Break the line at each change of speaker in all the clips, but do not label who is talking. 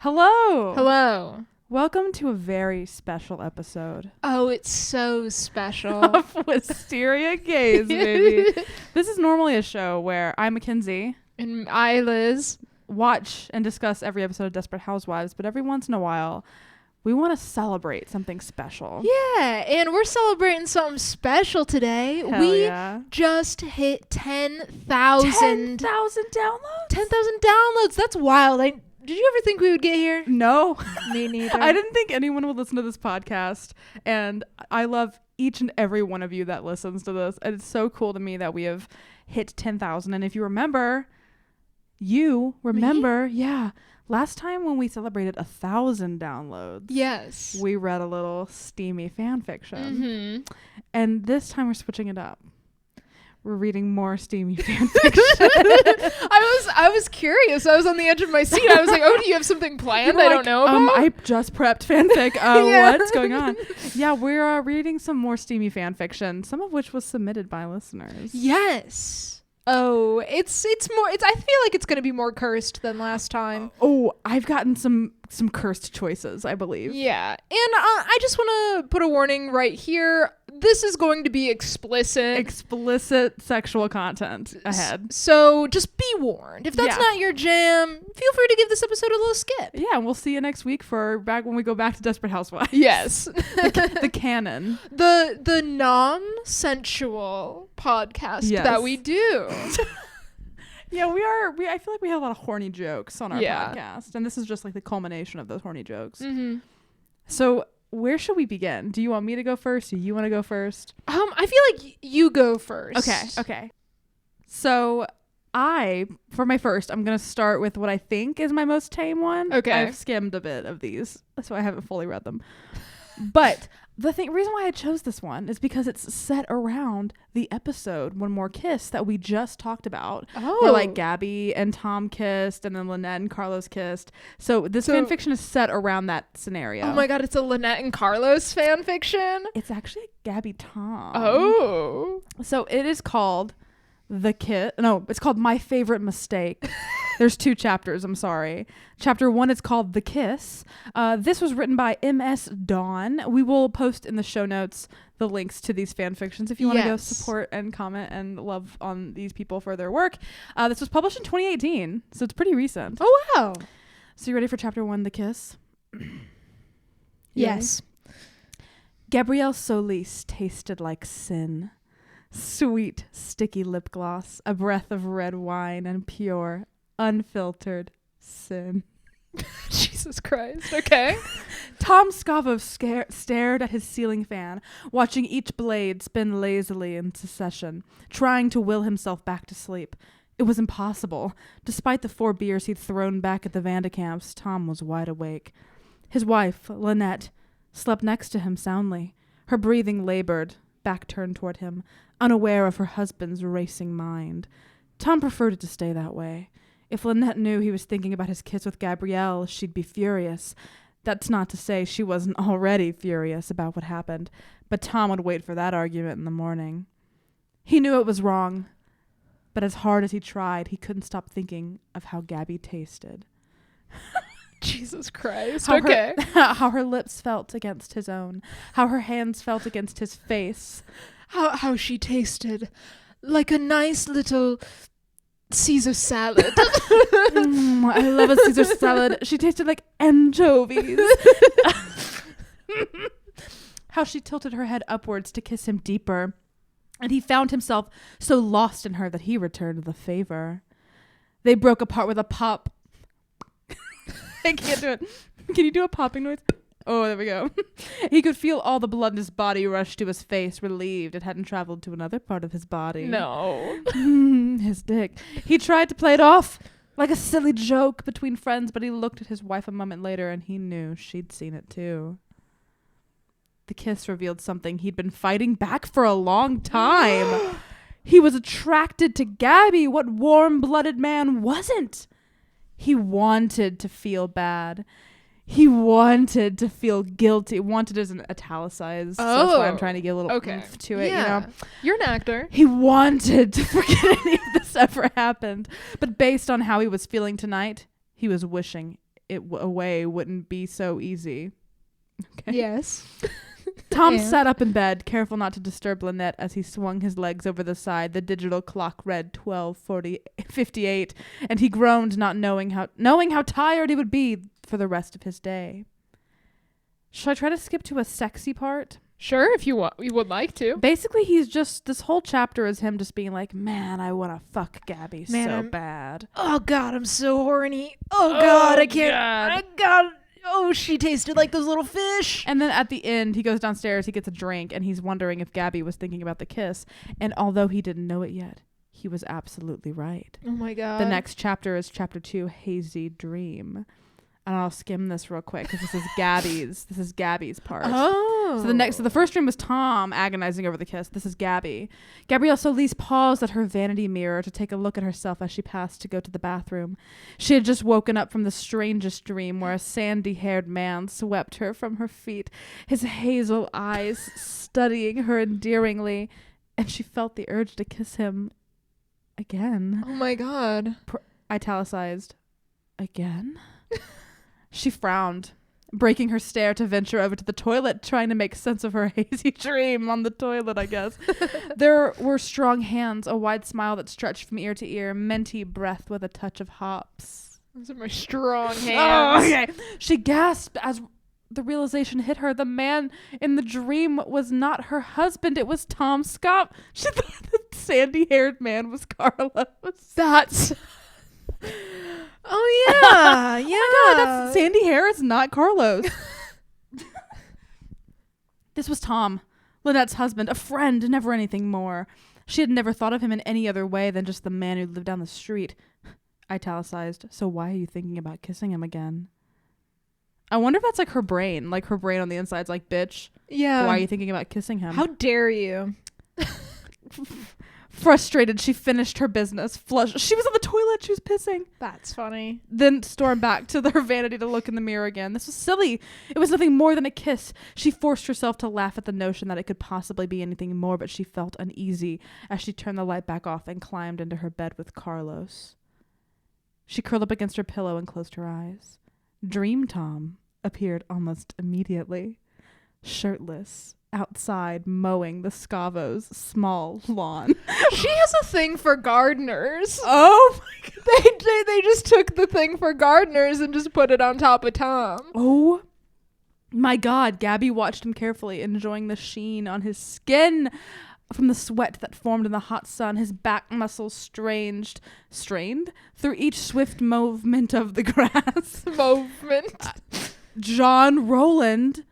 Hello.
Hello.
Welcome to a very special episode
Oh, it's so special.
of Wisteria Gaze, baby. This is normally a show where I, McKenzie,
And I, Liz.
watch and discuss every episode of Desperate Housewives, but every once in a while, we want to celebrate something special.
Yeah, and we're celebrating something special today.
Hell
we
yeah.
just hit 10,000
10,000 downloads?
10,000 downloads. That's wild. Did you ever think we would get here?
No.
Me neither.
I didn't think anyone would listen to this podcast, and I love each and every one of you that listens to this. And it's so cool to me that we have hit 10,000. And if you remember, yeah, last time when we celebrated 1,000 downloads,
Yes.
we read a little steamy fan fiction.
Mm-hmm.
And this time we're switching it up. We're reading more steamy fan fiction.
I was curious. I was on the edge of my seat. I was like, oh, do you have something planned I don't know about?
I just prepped fanfic.
Yeah.
What's going on? Yeah, we're reading some more steamy fan fiction, some of which was submitted by listeners.
Yes. Oh, it's more. I feel like it's going to be more cursed than last time.
Oh, I've gotten some cursed choices, I believe.
Yeah, and I just want to put a warning right here. This is going to be explicit.
Explicit sexual content ahead.
So just be warned. If that's
Yeah.
not your jam, feel free to give this episode a little skip.
Yeah, and we'll see you next week for back when we go back to Desperate Housewives.
Yes.
the canon.
The non-sensual podcast
Yes.
that we do.
Yeah, I feel like we have a lot of horny jokes on our
Yeah.
podcast, and this is just like the culmination of those horny jokes.
Mm-hmm.
So where should we begin? Do you want me to go first? Do you want to go first?
I feel like you go first.
Okay. So for my first, I'm going to start with what I think is my most tame one.
Okay.
I've skimmed a bit of these, so I haven't fully read them. But the reason why I chose this one is because it's set around the episode One More Kiss that we just talked about.
Oh.
Where like Gabby and Tom kissed and then Lynette and Carlos kissed. So this fan fiction is set around that scenario.
Oh my God, it's a Lynette and Carlos fan fiction.
It's actually Gabby Tom.
Oh.
So it is called it's called My Favorite Mistake. There's 2 chapters, I'm sorry. Chapter 1 is called The Kiss. This was written by MS Dawn. We will post in the show notes the links to these fan fictions if you want to go support and comment and love on these people for their work. This was published in 2018, so it's pretty recent.
Oh, wow.
So you ready for chapter 1, The Kiss?
Yes.
Gabrielle Solis tasted like sin. Sweet, sticky lip gloss, a breath of red wine, and pure, unfiltered sin.
Jesus Christ. Okay.
Tom Scavo stared at his ceiling fan, watching each blade spin lazily in succession, trying to will himself back to sleep. It was impossible. Despite the 4 beers he'd thrown back at the Vandekamps, Tom was wide awake. His wife, Lynette, slept next to him soundly, her breathing labored, back turned toward him, unaware of her husband's racing mind. Tom preferred it to stay that way. If Lynette knew he was thinking about his kiss with Gabrielle, she'd be furious. That's not to say she wasn't already furious about what happened, but Tom would wait for that argument in the morning. He knew it was wrong, but as hard as he tried, he couldn't stop thinking of how Gabby tasted.
Jesus Christ.
How her lips felt against his own, how her hands felt against his face.
How she tasted like a nice little Caesar salad.
I love a Caesar salad. She tasted like anchovies. How she tilted her head upwards to kiss him deeper, and he found himself so lost in her that he returned the favor. They broke apart with a pop. I can't do it. Can you do a popping noise? Oh, there we go. He could feel all the blood in his body rush to his face, relieved it hadn't traveled to another part of his body.
No.
His dick. He tried to play it off like a silly joke between friends, but he looked at his wife a moment later and he knew she'd seen it too. The kiss revealed something he'd been fighting back for a long time. He was attracted to Gabby. What warm-blooded man wasn't? He wanted to feel bad. He wanted to feel guilty. Wanted isn't italicized. So that's why I'm trying to get a little oomph to it.
Yeah.
You know?
You're an actor.
He wanted to forget any of this ever happened. But based on how he was feeling tonight, he was wishing away wouldn't be so easy. Okay.
Yes.
Tom
And?
sat up in bed, careful not to disturb Lynette as he swung his legs over the side. The digital clock read 12:58, and he groaned, not knowing how tired he would be for the rest of his day. Should I try to skip to a sexy part?
Sure, if you would like to.
Basically, this whole chapter is him just being like, man, I want to fuck Gabby so bad.
Oh, God, I'm so horny. Oh, God, I can't. God. Oh, she tasted like those little fish.
And then at the end, he goes downstairs, he gets a drink, and he's wondering if Gabby was thinking about the kiss. And although he didn't know it yet, he was absolutely right.
Oh, my God.
The next chapter is chapter 2, Hazy Dream. And I'll skim this real quick because this is Gabby's part.
Oh.
So the first dream was Tom agonizing over the kiss. This is Gabby. Gabrielle Solis paused at her vanity mirror to take a look at herself as she passed to go to the bathroom. She had just woken up from the strangest dream where a sandy-haired man swept her from her feet, his hazel eyes studying her endearingly, and she felt the urge to kiss him again.
Oh, my God.
Italicized. Again? She frowned, breaking her stare to venture over to the toilet, trying to make sense of her hazy dream on the toilet, I guess. There were strong hands, a wide smile that stretched from ear to ear, minty breath with a touch of hops.
Those are my strong hands.
Oh, okay. She gasped as the realization hit her. The man in the dream was not her husband. It was Tom Scott. She thought the sandy-haired man was Carlos.
That's... Oh, yeah. Yeah.
Oh my God, that's Sandy Harris, not Carlos. This was Tom, Lynette's husband, a friend, never anything more. She had never thought of him in any other way than just the man who lived down the street. Italicized. So why are you thinking about kissing him again? I wonder if that's like her brain. Like her brain on the inside's like, bitch.
Yeah.
Why are you thinking about kissing him?
How dare you?
Frustrated, she finished her business. Flushed. She was on the toilet. She was pissing.
That's funny.
Then stormed back to her vanity to look in the mirror again. This was silly. It was nothing more than a kiss. She forced herself to laugh at the notion that it could possibly be anything more, but she felt uneasy as she turned the light back off and climbed into her bed with Carlos. She curled up against her pillow and closed her eyes. Dream Tom appeared almost immediately, shirtless, outside mowing the Scavo's small lawn.
She has a thing for gardeners.
Oh my God.
They just took the thing for gardeners and just put it on top of Tom.
Oh my God. Gabby watched him carefully, enjoying the sheen on his skin from the sweat that formed in the hot sun. His back muscles strained through each swift movement of the grass. John Rowland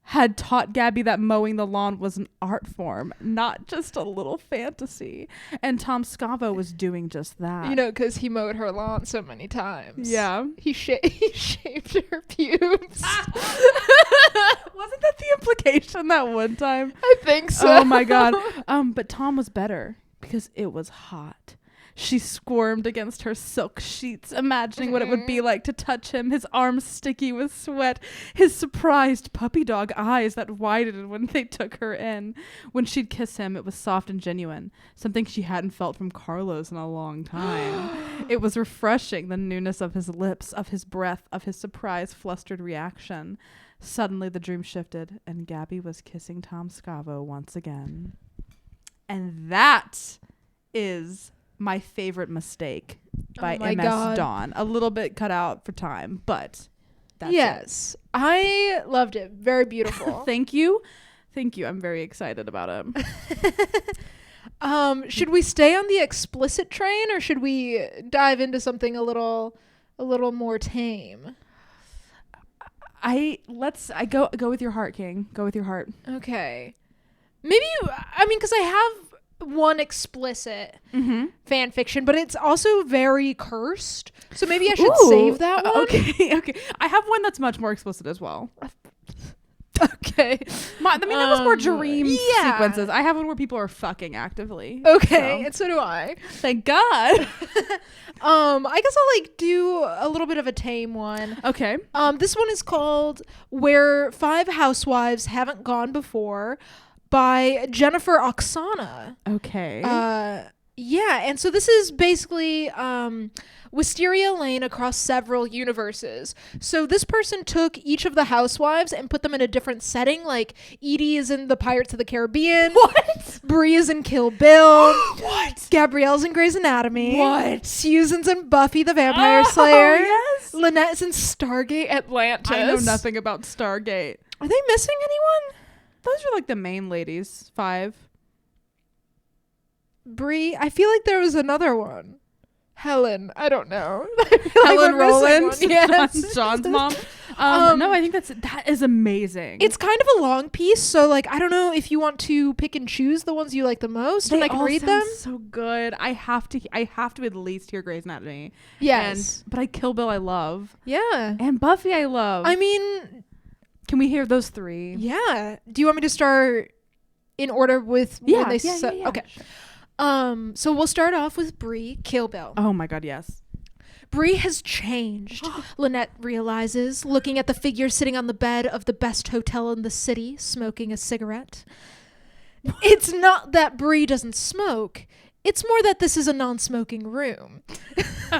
had taught Gabby that mowing the lawn was an art form, not just a little fantasy. And Tom Scavo was doing just that.
You know, because he mowed her lawn so many times.
Yeah.
He shaved her pubes.
Wasn't that the implication that one time?
I think so.
Oh my God. But Tom was better because it was hot. She squirmed against her silk sheets, imagining what it would be like to touch him, his arms sticky with sweat, his surprised puppy dog eyes that widened when they took her in. When she'd kiss him, it was soft and genuine, something she hadn't felt from Carlos in a long time. It was refreshing, the newness of his lips, of his breath, of his surprised, flustered reaction. Suddenly the dream shifted, and Gabby was kissing Tom Scavo once again. And that is My Favorite Mistake by MS Dawn. A little bit cut out for time, but that's
yes.
it.
I loved it. Very beautiful.
Thank you. I'm very excited about it.
Should we stay on the explicit train or should we dive into something a little more tame?
Go with your heart, King. Go with your heart.
Okay. Maybe because I have one explicit fan fiction, but it's also very cursed. So maybe I should save that one.
Okay. I have one that's much more explicit as well.
Okay.
That was more dream sequences. I have one where people are fucking actively.
Okay, and so do I.
Thank God.
I guess I'll do a little bit of a tame one.
Okay.
This one is called Where 5 Housewives Haven't Gone Before by Jennifer Oksana.
Okay.
Yeah, and so this is basically Wisteria Lane across several universes. So this person took each of the housewives and put them in a different setting. Like Edie is in the Pirates of the Caribbean.
What?
Bree is in Kill Bill.
What?
Gabrielle's in Grey's Anatomy.
What?
Susan's in Buffy the Vampire Slayer.
Yes.
Lynette's in Stargate Atlantis.
I know nothing about Stargate.
Are they missing anyone?
Those are like the main ladies. 5.
Bree, I feel like there was another one. Helen, I don't know.
Helen Rowland,
Yes.
John's mom. No, I think that is amazing.
It's kind of a long piece, so like I don't know if you want to pick and choose the ones you like the most, and I can read them.
So good. I have to at least hear Grey's Anatomy.
Yes,
but I Kill Bill I love.
Yeah,
And Buffy I love.
I mean,
can we hear those 3?
Yeah. Do you want me to start in order with when they Okay.
Sure.
So we'll start off with Bree, Kill Bill.
Oh my god, yes.
Bree has changed, Lynette realizes, looking at the figure sitting on the bed of the best hotel in the city, smoking a cigarette. It's not that Bree doesn't smoke. It's more that this is a non-smoking room.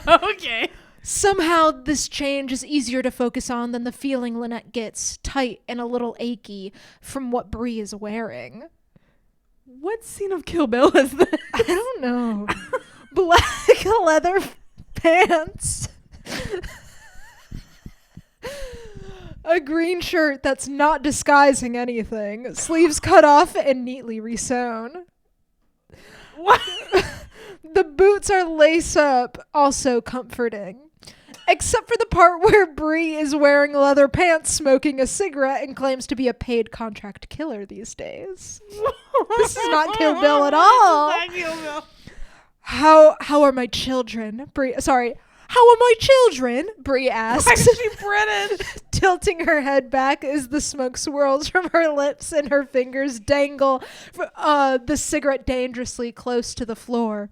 Okay.
Somehow this change is easier to focus on than the feeling Lynette gets, tight and a little achy, from what Bree is wearing.
What scene of Kill Bill is this?
I don't know. Black leather pants. A green shirt that's not disguising anything. Sleeves cut off and neatly resewn.
What?
The boots are lace up, also comforting. Except for the part where Bree is wearing leather pants, smoking a cigarette, and claims to be a paid contract killer these days. This is not Kill Bill at all. How are my children? How are my children? Bree asks.
Why is she British?
Tilting her head back as the smoke swirls from her lips and her fingers dangle the cigarette dangerously close to the floor.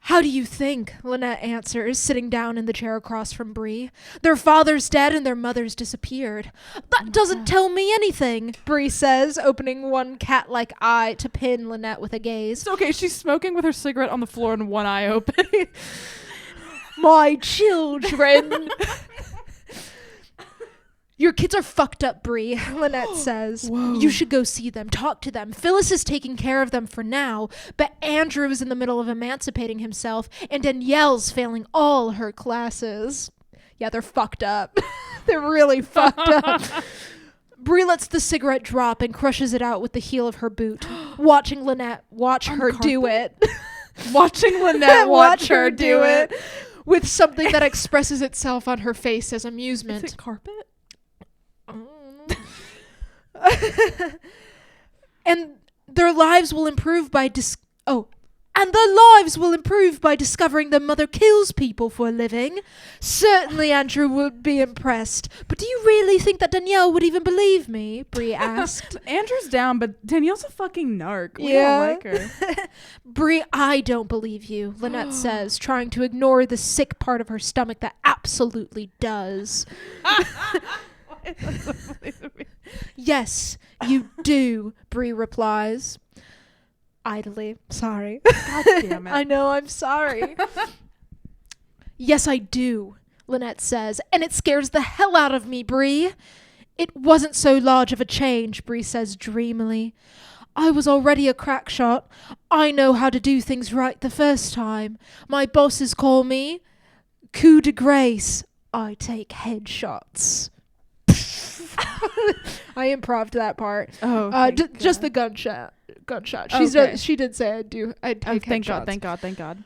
How do you think? Lynette answers, sitting down in the chair across from Bree. Their father's dead and their mother's disappeared. That doesn't tell me anything, Bree says, opening one cat-like eye to pin Lynette with a gaze.
It's okay, she's smoking with her cigarette on the floor and one eye open.
My children. Your kids are fucked up, Bree, Lynette says.
Whoa.
You should go see them, talk to them. Phyllis is taking care of them for now, but Andrew is in the middle of emancipating himself, and Danielle's failing all her classes. Yeah, they're fucked up. They're really fucked up. Bree lets the cigarette drop and crushes it out with the heel of her boot, watching Lynette watch her do it.
Watching Lynette watch her do it.
With something that expresses itself on her face as amusement.
Is it carpet?
And their lives will improve by discovering their mother kills people for a living. Certainly Andrew would be impressed. But do you really think that Danielle would even believe me? Bree asked.
Andrew's down, but Danielle's a fucking narc. We
Yeah.
don't like her.
Bree, I don't believe you, Lynette says, trying to ignore the sick part of her stomach that absolutely does. Yes, you do, Bree replies. Idly. Sorry.
God damn it.
I know, I'm sorry. Yes, I do, Lynette says, and it scares the hell out of me, Bree. It wasn't so large of a change, Bree says dreamily. I was already a crack shot. I know how to do things right the first time. My bosses call me coup de grace. I take headshots. I improved that part.
Oh,
just the gunshot.
Okay.
She did say I'd take
thank
headshots.
Thank God.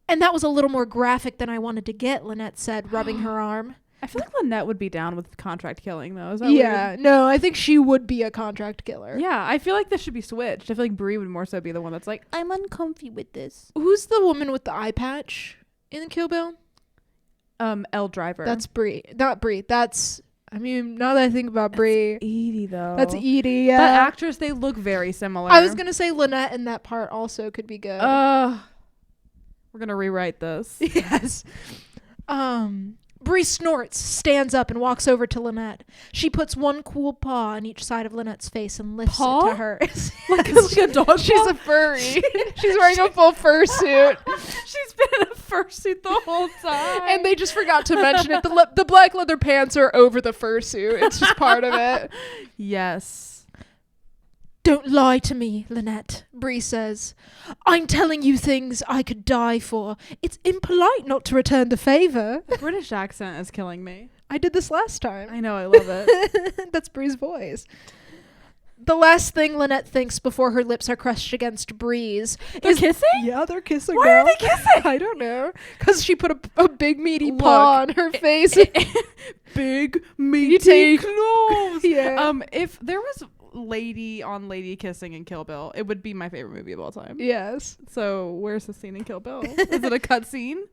And that was a little more graphic than I wanted to get, Lynette said, rubbing her arm.
I feel like Lynette would be down with contract killing, though. Is that
Yeah,
weird?
no, I think she would be a contract killer.
Yeah, I feel like this should be switched. I feel like Bree would more so be the one that's like, I'm uncomfy with this.
Who's the woman with the eye patch in Kill Bill?
Elle Driver.
That's Bree. Not Bree. That's, I mean, now that I think about Bree.
Edie, though.
That's Edie, yeah.
That actress, they look very similar.
I was going to say Lynette in that part also could be good.
We're going to rewrite this.
Yes. Bree snorts, stands up, and walks over to Lynette. She puts one cool paw on each side of Lynette's face and lifts it to her.
like a dog.
She's a furry. She's wearing a full fursuit.
She's been in a fursuit the whole time.
And they just forgot to mention it. The black leather pants are over the fursuit. It's just part of it.
Yes.
Don't lie to me, Lynette, Bree says. I'm telling you things I could die for. It's impolite not to return the favor.
The British accent is killing me.
I did this last time.
I know, I love it.
That's Bree's voice. The last thing Lynette thinks before her lips are crushed against Bree's
They're
is...
kissing?
Yeah, they're kissing.
Why
girl.
are they kissing?
I don't know. Because she put a big meaty paw on her face.
Big meaty claws.
Yeah.
If there was lady on lady kissing in Kill Bill, it would be my favorite movie of all time.
Yes.
So where's the scene in Kill Bill? Is it a cut scene?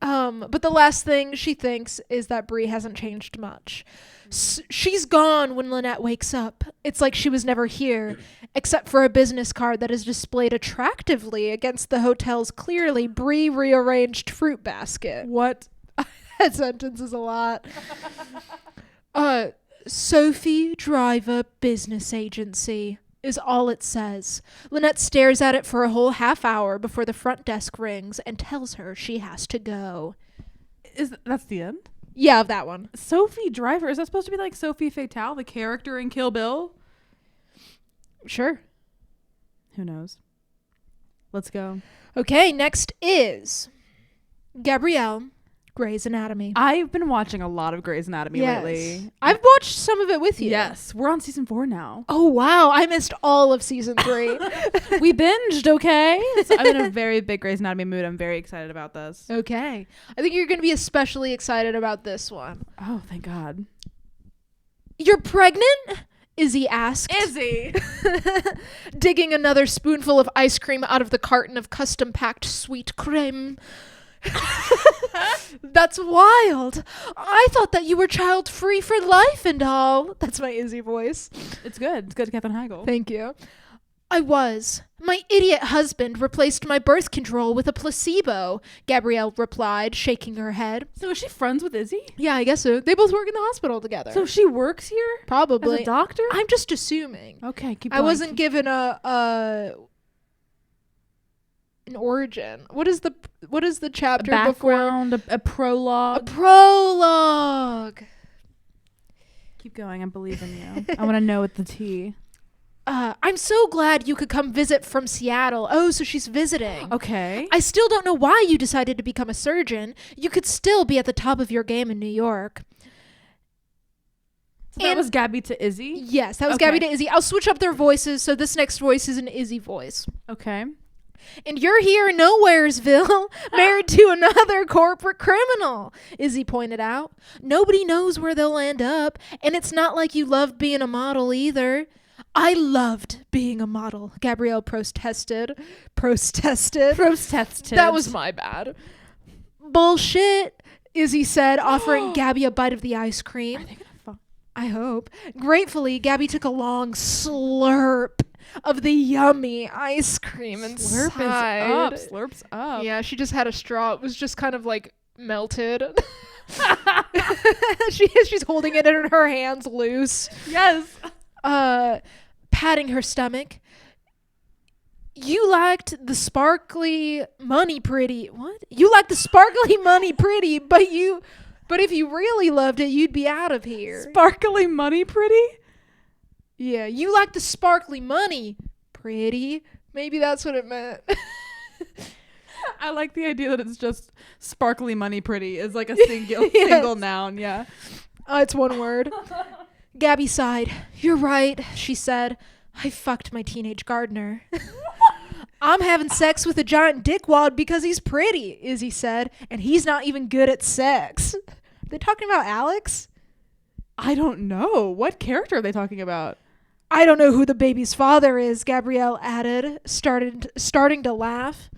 But the last thing she thinks is that Bree hasn't changed much. She's gone when Lynette wakes up. It's like she was never here, except for a business card that is displayed attractively against the hotel's clearly Bree rearranged fruit basket.
What?
That sentence is a lot. Sophie Driver Business Agency is all it says. Lynette stares at it for a whole half hour before the front desk rings and tells her she has to go.
That's the end?
Yeah, of that one.
Sophie Driver, is that supposed to be like Sophie Fatale, the character in Kill Bill?
Sure.
Who knows? Let's go.
Okay, next is Gabrielle, Grey's Anatomy.
I've been watching a lot of Grey's Anatomy lately.
I've watched some of it with you.
Yes, we're on season 4 now.
Oh, wow. I missed all of season 3.
We binged, okay? So I'm in a very big Grey's Anatomy mood. I'm very excited about this.
Okay. I think you're going to be especially excited about this one.
Oh, thank God.
You're pregnant? Izzy asked.
Izzy!
Digging another spoonful of ice cream out of the carton of custom-packed sweet cream. That's wild. I thought that you were child-free for life and all. That's my Izzy voice.
It's good. It's good, Katherine Heigl.
Thank you. I was. My idiot husband replaced my birth control with a placebo, Gabrielle replied, shaking her head.
So is she friends with Izzy?
Yeah, I guess so. They both work in the hospital together.
So she works here?
Probably.
As a doctor?
I'm just assuming.
Okay, keep
I
going.
wasn't given an origin. What is the chapter
background,
before?
a prologue.
A prologue.
Keep going. I believe in you. I want to know with the T.
I'm so glad you could come visit from Seattle. Oh, so she's visiting.
Okay.
I still don't know why you decided to become a surgeon. You could still be at the top of your game in New York.
So that was Gabby to Izzy?
Yes, that was
Okay.
Gabby to Izzy. I'll switch up their voices, so this next voice is an Izzy voice.
Okay.
And you're here nowheresville, married to another corporate criminal, Izzy pointed out. Nobody knows where they'll end up, and it's not like you loved being a model either. I loved being a model, Gabrielle protested. That was my bad. Bullshit, Izzy said, offering Gabby a bite of the ice cream.
Are they gonna fuck?
I hope. Gratefully, Gabby took a long slurp of the yummy ice cream inside.
Slurp is up. Slurp's up.
Yeah, she just had a straw. It was just kind of like melted. She's holding it in her hands loose.
Yes.
Patting her stomach. You liked the sparkly money pretty. What? You liked the sparkly money pretty, but if you really loved it, you'd be out of here.
Sparkly money pretty?
Yeah, you like the sparkly money pretty. Maybe that's what it meant.
I like the idea that it's just sparkly money pretty is like a single noun. Yeah.
It's one word. Gabby sighed. You're right, she said. I fucked my teenage gardener. I'm having sex with a giant dickwad because he's pretty, Izzy said, and he's not even good at sex. Are they talking about Alex?
I don't know. What character are they talking about?
I don't know who the baby's father is, Gabrielle added, starting to laugh.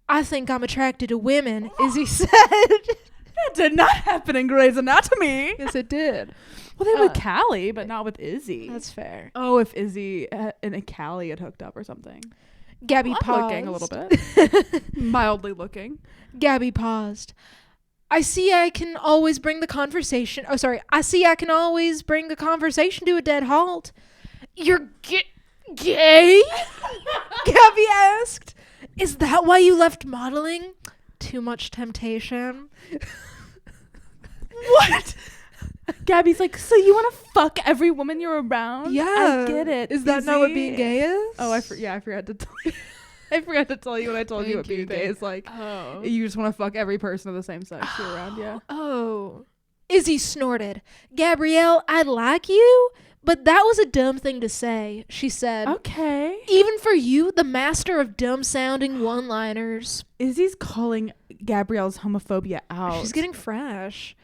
I think I'm attracted to women, Izzy said.
That did not happen in Grey's Anatomy.
Yes, it did.
Well, they were with Callie, but not with Izzy.
That's fair.
Oh, if Izzy and Callie had hooked up or something.
Gabby paused.
Looking a little bit. Mildly looking.
Gabby paused. I see I can always bring the conversation. Oh, sorry. I see I can always bring the conversation to a dead halt. You're gay? Gabby asked. Is that why you left modeling? Too much temptation.
What? Gabby's like, so you want to fuck every woman you're around?
Yeah.
I get it.
Is that not what being gay is?
Oh, I forgot to tell you. I forgot to tell you when I told you what being gay is like.
Oh.
You just want to fuck every person of the same sex you're around, yeah.
Oh. Izzy snorted. Gabrielle, I like you, but that was a dumb thing to say, she said.
Okay.
Even for you, the master of dumb-sounding one-liners.
Izzy's calling Gabrielle's homophobia out.
She's getting fresh.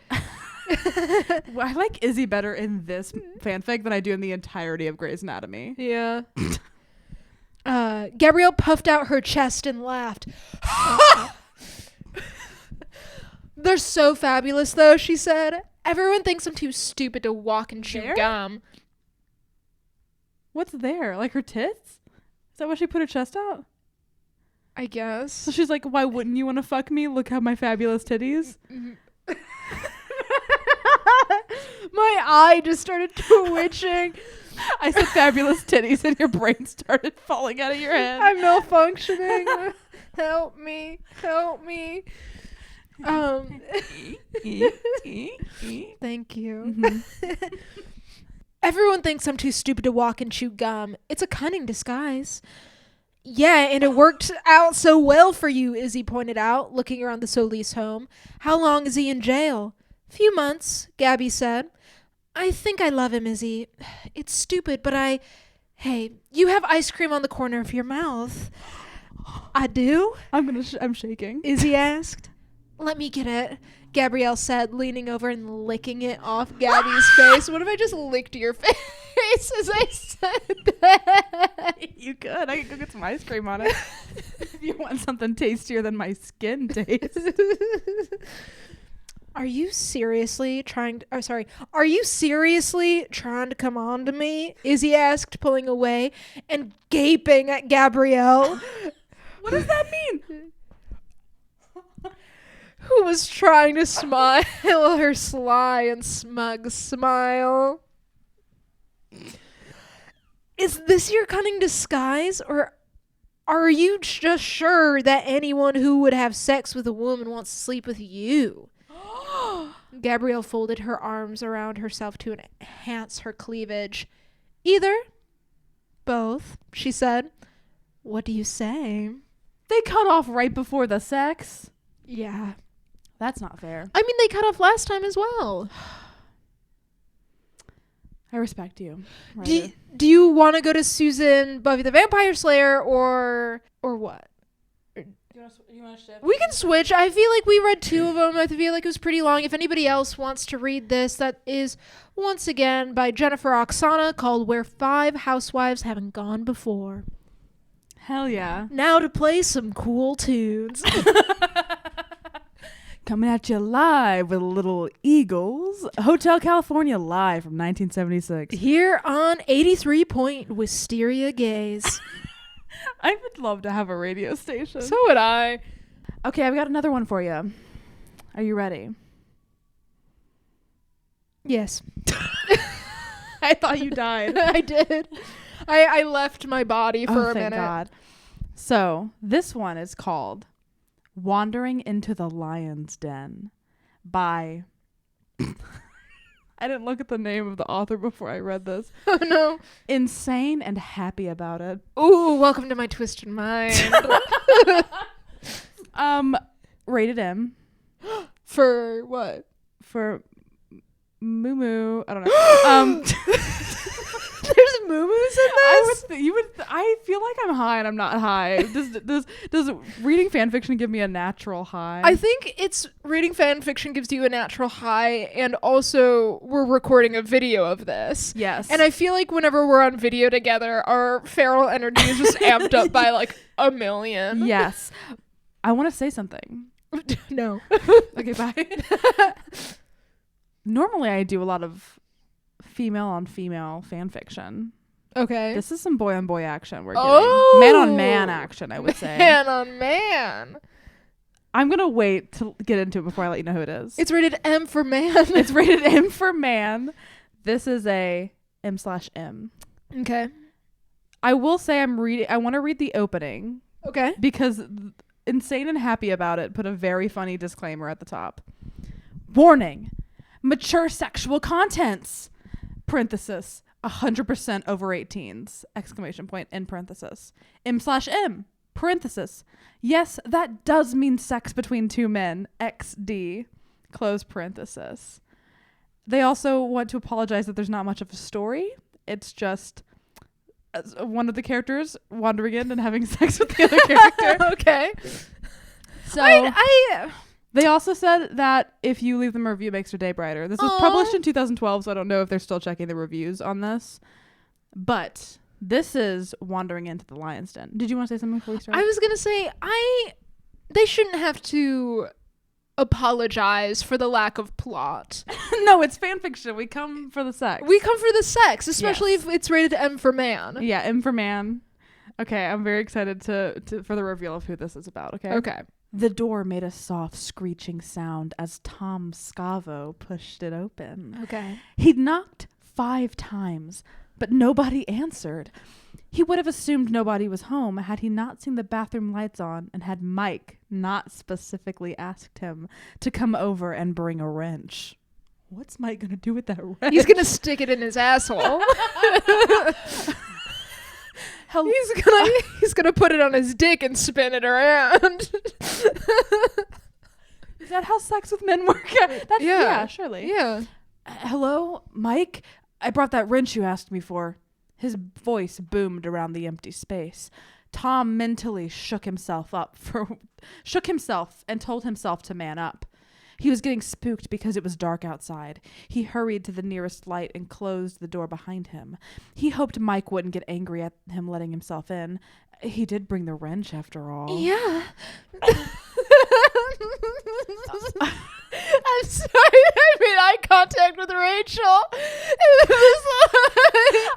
I like Izzy better in this fanfic than I do in the entirety of Grey's Anatomy.
Yeah. Gabrielle puffed out her chest and laughed. They're so fabulous, though, she said. Everyone thinks I'm too stupid to walk and chew gum.
What's there? Like her tits? Is that why she put her chest out?
I guess.
So she's like, why wouldn't you want to fuck me? Look at my fabulous titties.
My eye just started twitching.
I said fabulous titties and your brain started falling out of your head.
I'm malfunctioning. Help me. Help me. Thank you. Mm-hmm. Everyone thinks I'm too stupid to walk and chew gum. It's a cunning disguise. Yeah, and it worked out so well for you, Izzy pointed out, looking around the Solis home. How long is he in jail? Few months, Gabby said. I think I love him, Izzy. It's stupid, but Hey, you have ice cream on the corner of your mouth. I do?
I'm shaking.
Izzy asked. Let me get it, Gabrielle said, leaning over and licking it off Gabby's face. What if I just licked your face as I said that?
You could. I could go get some ice cream on it. If you want something tastier than my skin tastes.
Are you seriously trying to come on to me? Izzy asked, pulling away and gaping at Gabrielle.
What does that mean?
Who was trying to smile her sly and smug smile. Is this your cunning disguise, or are you just sure that anyone who would have sex with a woman wants to sleep with you? Gabrielle folded her arms around herself to enhance her cleavage. Either. Both, she said. What do you say?
They cut off right before the sex?
Yeah.
That's not fair.
I mean, they cut off last time as well.
I respect you.
Do you want to go to Susan, Buffy the Vampire Slayer, or what?
You want to shift?
We can switch. I feel like we read 2 of them. I feel like it was pretty long. If anybody else wants to read this, that is, once again, by Jennifer Oksana, called Where 5 Housewives Haven't Gone Before.
Hell yeah.
Now to play some cool tunes.
Coming at you live with Little Eagles. Hotel California live from 1976.
Here on 83 Point Wisteria Gaze.
I would love to have a radio station.
So would I.
Okay, I've got another one for you. Are you ready?
Yes.
I thought you died.
I did. I left my body for a
thank
minute.
God. So this one is called Wandering into the Lion's Den by I didn't look at the name of the author before I read this.
Oh no.
Insane and happy about it.
Ooh, welcome to my twisted mind.
Rated M.
For what?
For moo. I don't know.
There's moo-moos in this?
I feel like I'm high and I'm not high. Does reading fan fiction give me a natural high?
I think it's reading fan fiction gives you a natural high, and also we're recording a video of this.
Yes.
And I feel like whenever we're on video together, our feral energy is just amped up by like 1,000,000.
Yes. I want to say something.
No.
Okay, bye. Normally I do a lot of female on female fan fiction.
Okay.
This is some boy on boy action we're getting. Man on man action, I would say.
Man on man.
I'm going to wait to get into it before I let you know who it is.
It's rated M for man.
It's rated M for man. This is a M/M.
Okay.
I will say I want to read the opening.
Okay.
Because Insane and Happy About It put a very funny disclaimer at the top. Warning. Mature sexual contents. Parenthesis. 100% over 18s. Exclamation point in parenthesis. M/M. Parenthesis. Yes, that does mean sex between two men. XD. Close parenthesis. They also want to apologize that there's not much of a story. It's just one of the characters wandering in and having sex with the other character.
Okay.
So they also said that if you leave them a review, it makes their day brighter. This was published in 2012, so I don't know if they're still checking the reviews on this. But this is Wandering into the Lion's Den. Did you want to say something before we start?
I was going to say, they shouldn't have to apologize for the lack of plot.
No, it's fan fiction. We come for the sex.
We come for the sex, especially if it's rated M for man.
Yeah, M for man. Okay, I'm very excited for the reveal of who this is about, okay?
Okay.
The door made a soft screeching sound as Tom Scavo pushed it open.
Okay.
He'd knocked 5 times, but nobody answered. He would have assumed nobody was home had he not seen the bathroom lights on and had Mike not specifically asked him to come over and bring a wrench. What's Mike going to do with that wrench?
He's going to stick it in his asshole. He's gonna put it on his dick and spin it around.
Is that how sex with men work? Yeah, surely.
Yeah.
Hello, Mike? I brought that wrench you asked me for. His voice boomed around the empty space. Tom mentally shook himself and told himself to man up. He was getting spooked because it was dark outside. He hurried to the nearest light and closed the door behind him. He hoped Mike wouldn't get angry at him letting himself in. He did bring the wrench after all.
Yeah. I'm sorry, I made eye contact with Rachel.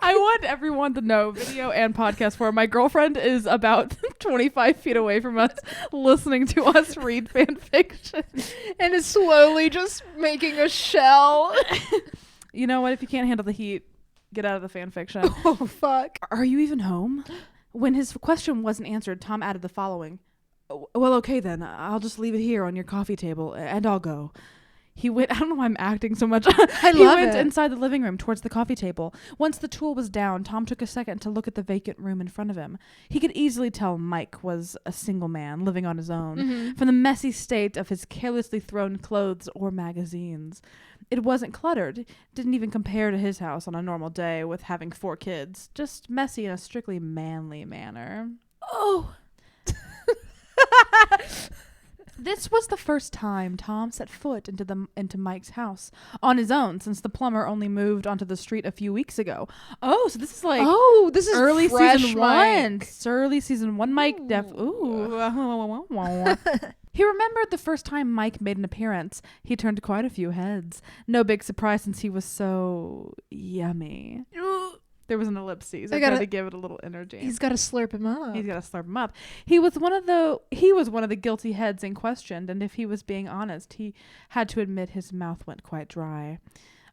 I want everyone to know, video and podcast form, my girlfriend is about 25 feet away from us listening to us read fan fiction.
And is slowly just making a shell.
You know what? If you can't handle the heat, get out of the fan fiction.
Oh, fuck.
Are you even home? When his question wasn't answered, Tom added the following. Well, okay then. I'll just leave it here on your coffee table and I'll go. He went, I don't know why I'm acting so much. He went inside the living room towards the coffee table. Once the tool was down, Tom took a second to look at the vacant room in front of him. He could easily tell Mike was a single man living on his own from the messy state of his carelessly thrown clothes or magazines. It wasn't cluttered. Didn't even compare to his house on a normal day with having 4 kids. Just messy in a strictly manly manner.
Oh.
This was the first time Tom set foot into Mike's house on his own since the plumber only moved onto the street a few weeks ago. Oh, so this is like
this is
early season
Mike.
1. It's early season 1 Mike. He remembered the first time Mike made an appearance. He turned quite a few heads. No big surprise since he was so yummy. There was an ellipses. I tried to give it a little energy.
He's got to slurp him up.
He was one of the guilty heads in question, and if he was being honest, he had to admit his mouth went quite dry.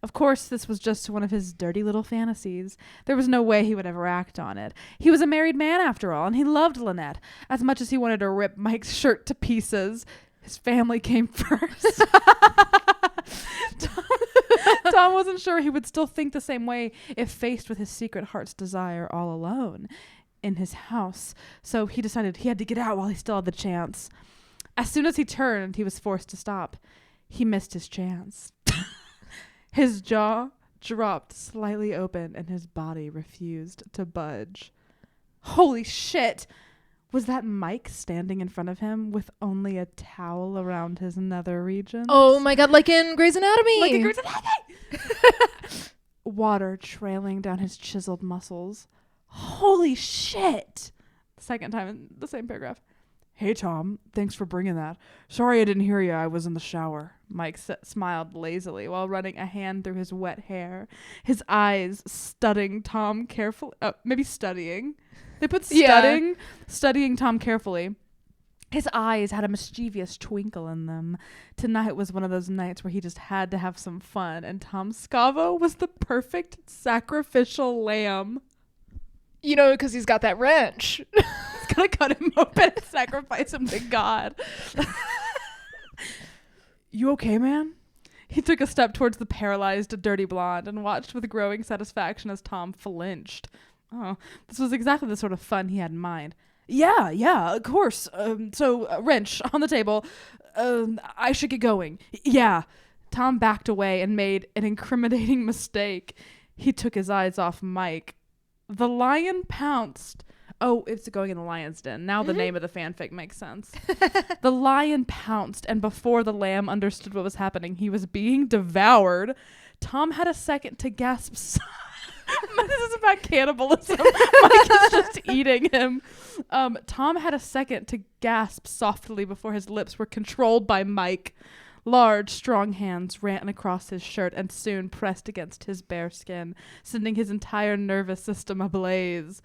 Of course, this was just one of his dirty little fantasies. There was no way he would ever act on it. He was a married man after all, and he loved Lynette. As much as he wanted to rip Mike's shirt to pieces, his family came first. Tom wasn't sure he would still think the same way if faced with his secret heart's desire all alone in his house. So he decided he had to get out while he still had the chance. As soon as he turned, he was forced to stop. He missed his chance. His jaw dropped slightly open and his body refused to budge. Holy shit! Was that Mike standing in front of him with only a towel around his nether region?
Oh my god, like in Grey's Anatomy!
Water trailing down his chiseled muscles. Holy shit! Second time in the same paragraph. Hey, Tom. Thanks for bringing that. Sorry I didn't hear you. I was in the shower. Mike smiled lazily while running a hand through his wet hair, his eyes studying Tom carefully. Maybe studying. They put studying Tom carefully. His eyes had a mischievous twinkle in them. Tonight was one of those nights where he just had to have some fun, and Tom Scavo was the perfect sacrificial lamb.
You know, because he's got that wrench.
He's gonna cut him open and sacrifice him to God. You okay, man? He took a step towards the paralyzed, dirty blonde and watched with growing satisfaction as Tom flinched. Oh, this was exactly the sort of fun he had in mind. Yeah, of course. Wrench on the table. I should get going. Yeah. Tom backed away and made an incriminating mistake. He took his eyes off Mike. The lion pounced. Oh, it's going in the lion's den. Now the name of the fanfic makes sense. The lion pounced, and before the lamb understood what was happening, he was being devoured. Tom had a second to gasp. This is about cannibalism. Mike is just eating him. Tom had a second to gasp softly before his lips were controlled by Mike. Large, strong hands ran across his shirt and soon pressed against his bare skin, sending his entire nervous system ablaze.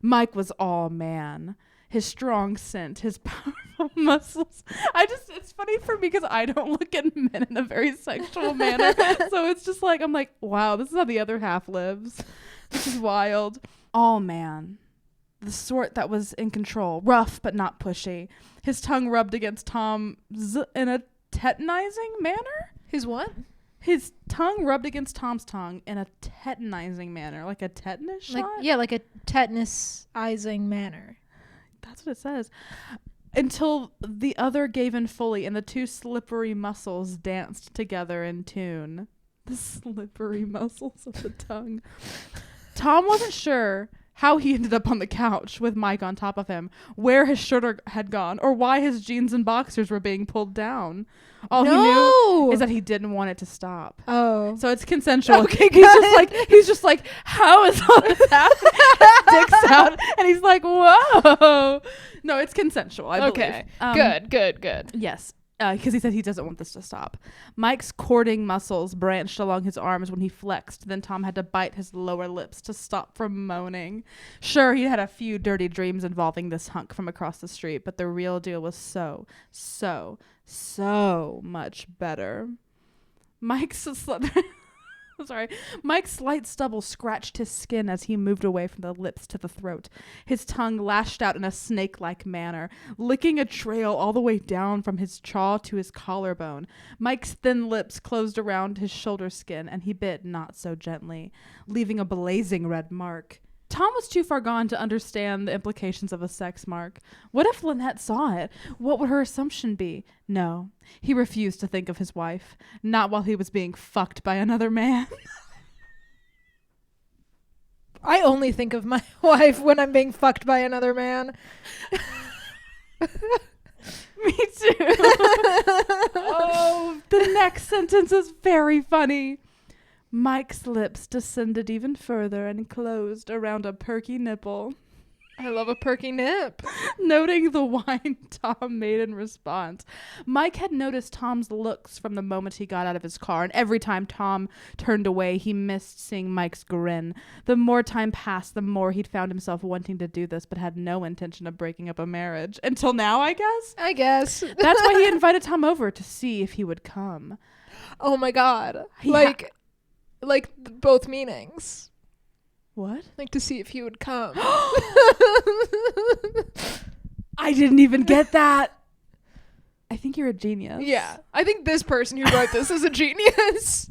Mike was all man. His strong scent, his powerful muscles. It's funny for me because I don't look at men in a very sexual manner. So it's just like, I'm like, wow, this is how the other half lives. This is wild. All man. The sort that was in control. Rough, but not pushy. His tongue rubbed against Tom's in a tetanizing manner?
His what?
His tongue rubbed against Tom's tongue in a tetanizing manner. Like a tetanus shot?
Yeah, like a tetanusizing manner.
That's what it says. Until the other gave in fully and the two slippery muscles danced together in tune. The slippery muscles of the tongue. Tom wasn't sure how he ended up on the couch with Mike on top of him, where his shirt had gone, or why his jeans and boxers were being pulled down. All he knew is that he didn't want it to stop.
Oh.
So it's consensual.
Okay,
he's just like, how is all this happening? Dick's out. And he's like, whoa. No, it's consensual, I believe.
Okay. Good.
Yes. Because he said he doesn't want this to stop. Mike's cording muscles branched along his arms when he flexed. Then Tom had to bite his lower lips to stop from moaning. Sure, he had a few dirty dreams involving this hunk from across the street, but the real deal was so much better. Mike's slight stubble scratched his skin as he moved away from the lips to the throat. His tongue lashed out in a snake-like manner, licking a trail all the way down from his jaw to his collarbone. Mike's thin lips closed around his shoulder skin, and he bit not so gently, leaving a blazing red mark. Tom was too far gone to understand the implications of a sex mark. What if Lynette saw it? What would her assumption be? No, he refused to think of his wife, not while he was being fucked by another man.
I only think of my wife when I'm being fucked by another man.
Me too. Oh, the next sentence is very funny. Mike's lips descended even further and closed around a perky nipple.
I love a perky nip.
Noting the whine Tom made in response, Mike had noticed Tom's looks from the moment he got out of his car, and every time Tom turned away, he missed seeing Mike's grin. The more time passed, the more he'd found himself wanting to do this, but had no intention of breaking up a marriage. Until now, I guess. That's why he invited Tom over, to see if he would come.
Oh my God. Like both meanings.
What?
Like to see if he would come.
I didn't even get that. I think you're a genius.
Yeah. I think this person who wrote this is a genius.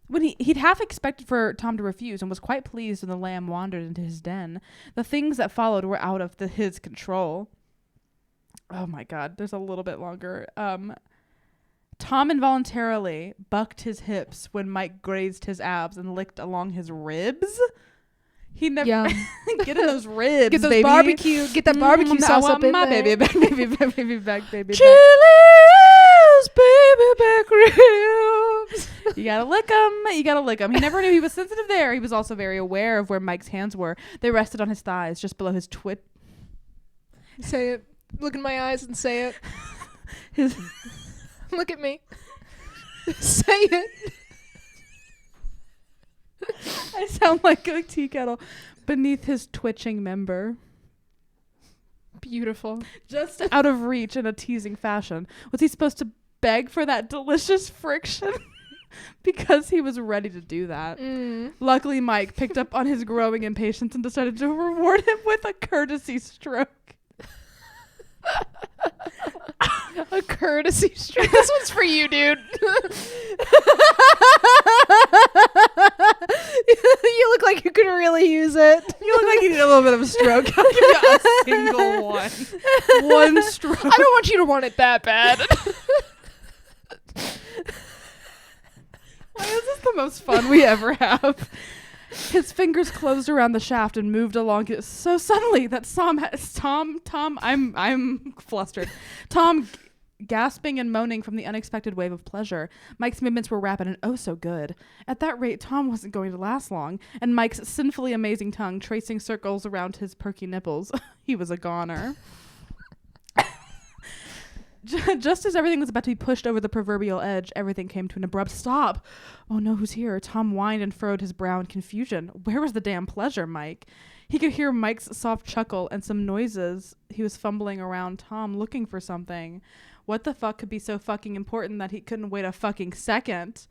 When he'd half expected for Tom to refuse and was quite pleased when the lamb wandered into his den. The things that followed were out of his control. Oh my God. There's a little bit longer. Tom involuntarily bucked his hips when Mike grazed his abs and licked along his ribs. He never get in those ribs.
Get those
baby.
barbecue. Get that barbecue sauce up in
my
there.
baby back, baby back, baby back, baby back.
Chili's baby back ribs.
You gotta lick him. You gotta lick him. He never knew he was sensitive there. He was also very aware of where Mike's hands were. They rested on his thighs, just below his twit.
Say it. Look in my eyes and say it. Look at me. Say it.
I sound like a tea kettle. Beneath his twitching member.
Beautiful.
just out of reach in a teasing fashion. Was he supposed to beg for that delicious friction? Because he was ready to do that. Luckily, Mike picked up on his growing impatience and decided to reward him with a courtesy stroke.
A courtesy stroke. This one's for you, dude. You look like you could really use it.
You look like you need a little bit of a stroke. I'll give you a single one. One stroke.
I don't want you to want it that bad.
Why is this the most fun we ever have? His fingers closed around the shaft and moved along it so suddenly that I'm flustered. Tom gasping and moaning from the unexpected wave of pleasure. Mike's movements were rapid and oh so good. At that rate, Tom wasn't going to last long, and Mike's sinfully amazing tongue tracing circles around his perky nipples. He was a goner. Just as everything was about to be pushed over the proverbial edge, everything came to an abrupt stop. Oh no, who's here? Tom whined and furrowed his brow in confusion. Where was the damn pleasure, Mike? He could hear Mike's soft chuckle and some noises. He was fumbling around Tom looking for something. What the fuck could be so fucking important that he couldn't wait a fucking second?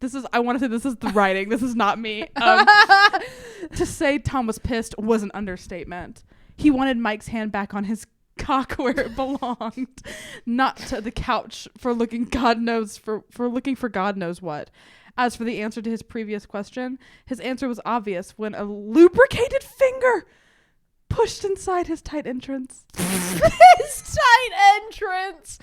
This is the writing. This is not me. To say Tom was pissed was an understatement. He wanted Mike's hand back on his cock where it belonged, not to the couch for looking God knows what. As for the answer to his previous question, his answer was obvious when a lubricated finger pushed inside his tight entrance.
His tight entrance.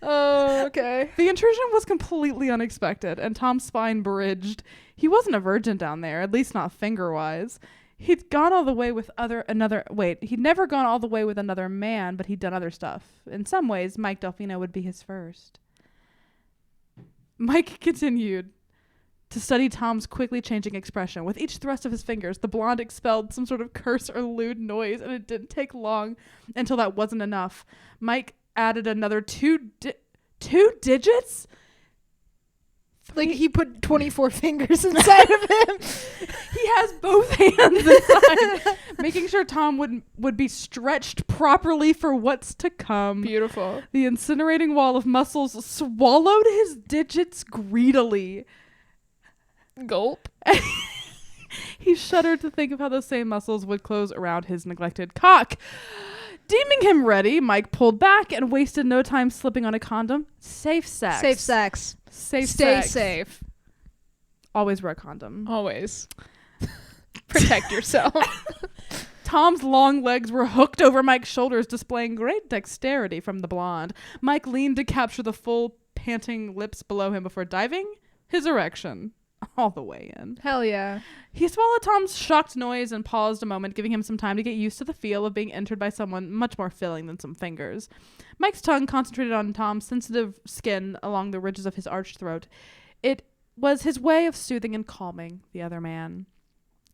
Oh, okay.
The intrusion was completely unexpected, and Tom's spine bridged. He wasn't a virgin down there, at least not finger-wise. He'd never gone all the way with another man, but he'd done other stuff. In some ways, Mike Delfino would be his first. Mike continued to study Tom's quickly changing expression. With each thrust of his fingers, the blonde expelled some sort of curse or lewd noise, and it didn't take long until that wasn't enough. Mike added another two digits?
Like he put 24 fingers inside of him.
He has both hands inside, making sure Tom would be stretched properly for what's to come.
Beautiful.
The incinerating wall of muscles swallowed his digits greedily.
Gulp.
He shuddered to think of how those same muscles would close around his neglected cock. Deeming him ready, Mike pulled back and wasted no time slipping on a condom. Safe sex.
Safe sex.
Stay
safe.
Always wear a condom.
Always. Protect yourself.
Tom's long legs were hooked over Mike's shoulders, displaying great dexterity from the blonde. Mike leaned to capture the full, panting lips below him before diving his erection all the way in.
Hell yeah.
He swallowed Tom's shocked noise and paused a moment, giving him some time to get used to the feel of being entered by someone much more filling than some fingers. Mike's tongue concentrated on Tom's sensitive skin along the ridges of his arched throat. It was his way of soothing and calming the other man.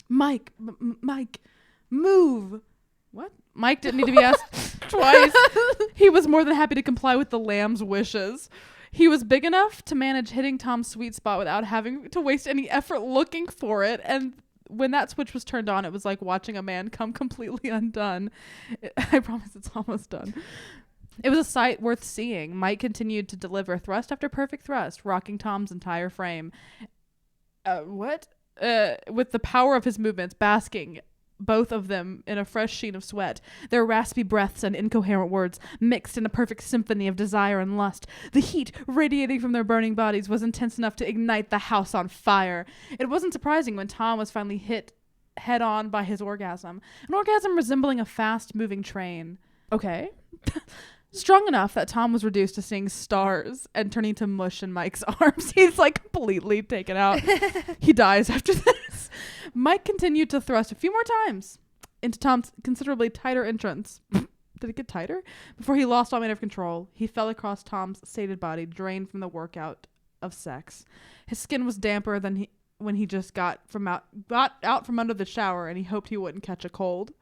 Mike, move. What? Mike didn't need to be asked twice. He was more than happy to comply with the lamb's wishes. He was big enough to manage hitting Tom's sweet spot without having to waste any effort looking for it. And when that switch was turned on, it was like watching a man come completely undone. I promise it's almost done. It was a sight worth seeing. Mike continued to deliver thrust after perfect thrust, rocking Tom's entire frame. With the power of his movements, basking both of them in a fresh sheen of sweat. Their raspy breaths and incoherent words mixed in a perfect symphony of desire and lust. The heat radiating from their burning bodies was intense enough to ignite the house on fire. It wasn't surprising when Tom was finally hit head on by his orgasm. An orgasm resembling a fast-moving train. Okay. Strong enough that Tom was reduced to seeing stars and turning to mush in Mike's arms. He's like completely taken out. He dies after this. Mike continued to thrust a few more times into Tom's considerably tighter entrance. Did it get tighter? Before he lost all manner of control, he fell across Tom's sated body, drained from the workout of sex. His skin was damper than when he just got out from under the shower, and he hoped he wouldn't catch a cold.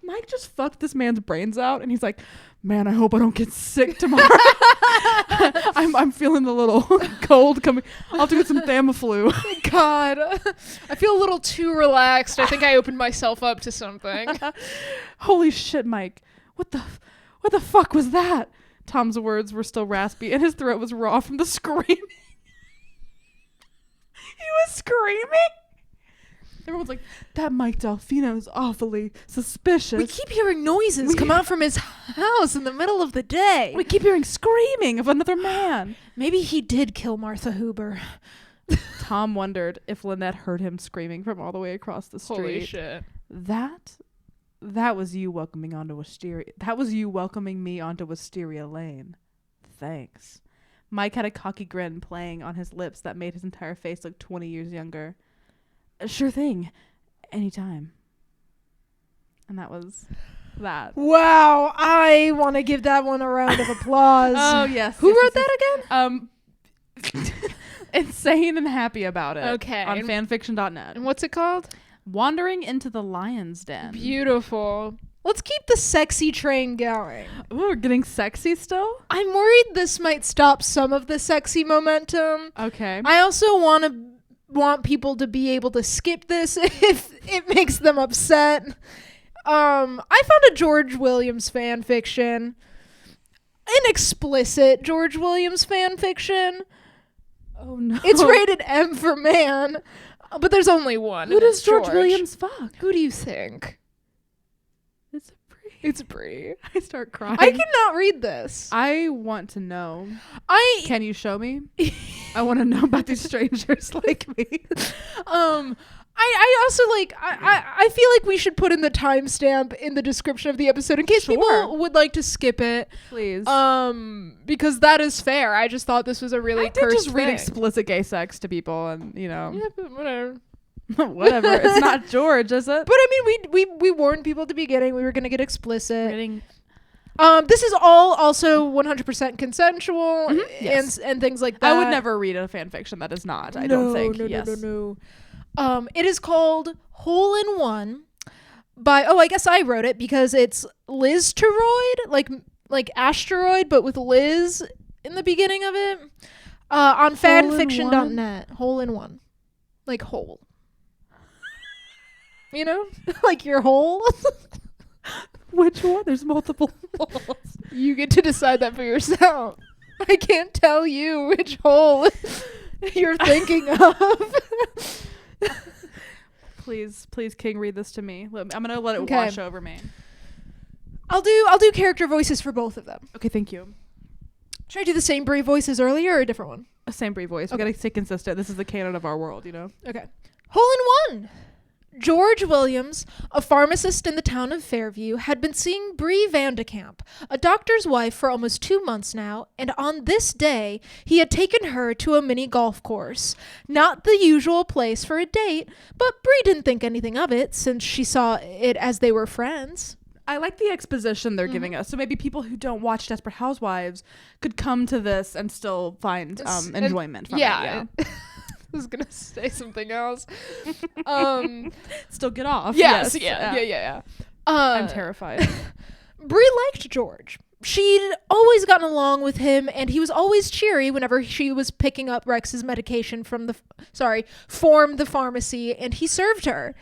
Mike just fucked this man's brains out, and he's like, man, I hope I don't get sick tomorrow. I'm feeling a little cold coming. I'll have to get some Tamiflu.
God, I feel a little too relaxed. I think I opened myself up to something.
Holy shit, Mike. What the fuck was that? Tom's words were still raspy, and his throat was raw from the screaming. He was screaming? Everyone's like, that Mike Delfino is awfully suspicious.
We keep hearing noises come out from his house in the middle of the day.
We keep hearing screaming of another man.
Maybe he did kill Martha Huber.
Tom wondered if Lynette heard him screaming from all the way across the street.
Holy shit.
That was you welcoming onto Wisteria. That was you welcoming me onto Wisteria Lane. Thanks. Mike had a cocky grin playing on his lips that made his entire face look 20 years younger. Sure thing. Anytime. And that was that.
Wow. I want to give that one a round of applause.
Oh, yes.
Who wrote
yes.
that again?
Insane and happy about it.
Okay.
On fanfiction.net.
And what's it called?
Wandering into the Lion's Den.
Beautiful. Let's keep the sexy train going.
Ooh, we're getting sexy still?
I'm worried this might stop some of the sexy momentum.
Okay.
I also want people to be able to skip this if it makes them upset. I found a George Williams fan fiction. An explicit George Williams fan fiction.
Oh no.
It's rated M for man, but there's only one.
Who does George Williams fuck?
Who do you think?
It's Brie.
It's Brie.
I start crying.
I cannot read this.
I want to know. Can you show me? I want to know about these strangers like me.
I also I feel like we should put in the timestamp in the description of the episode in case people would like to skip it.
Please.
Because that is fair. I just thought this was a really cursed
just read
thing.
explicit gay sex to people, and
Yeah, but whatever.
whatever. It's not George, is it?
But I mean, we warned people at the beginning we were gonna get explicit. This is all also 100% consensual
yes.
and things like that.
I would never read a fan fiction that is not. I don't think.
No. It is called Hole in One by, I guess I wrote it because it's Liz Teroid, like asteroid, but with Liz in the beginning of it. On fanfiction.net. Hole in One. Like hole. You know? Like your hole.
Which one? There's multiple holes.
You get to decide that for yourself. I can't tell you which hole you're thinking of.
Please, King, read this to me. I'm gonna let it wash over me.
I'll do character voices for both of them.
Okay, thank you.
Should I do the same Brie voice as earlier or a different one?
A same Brie voice.
Okay.
We gotta stay consistent. This is the canon of our world, you know?
Okay. Hole in One. George Williams, a pharmacist in the town of Fairview, had been seeing Brie Vandekamp, a doctor's wife, for almost 2 months now, and on this day, he had taken her to a mini golf course. Not the usual place for a date, but Brie didn't think anything of it, since she saw it as they were friends.
I like the exposition they're giving us. So maybe people who don't watch Desperate Housewives could come to this and still find enjoyment from it. Yeah.
I was gonna say something else.
Still get off.
Yes. Yeah.
I'm terrified.
Brie liked George. She'd always gotten along with him, and he was always cheery whenever she was picking up Rex's medication from the pharmacy, and he served her.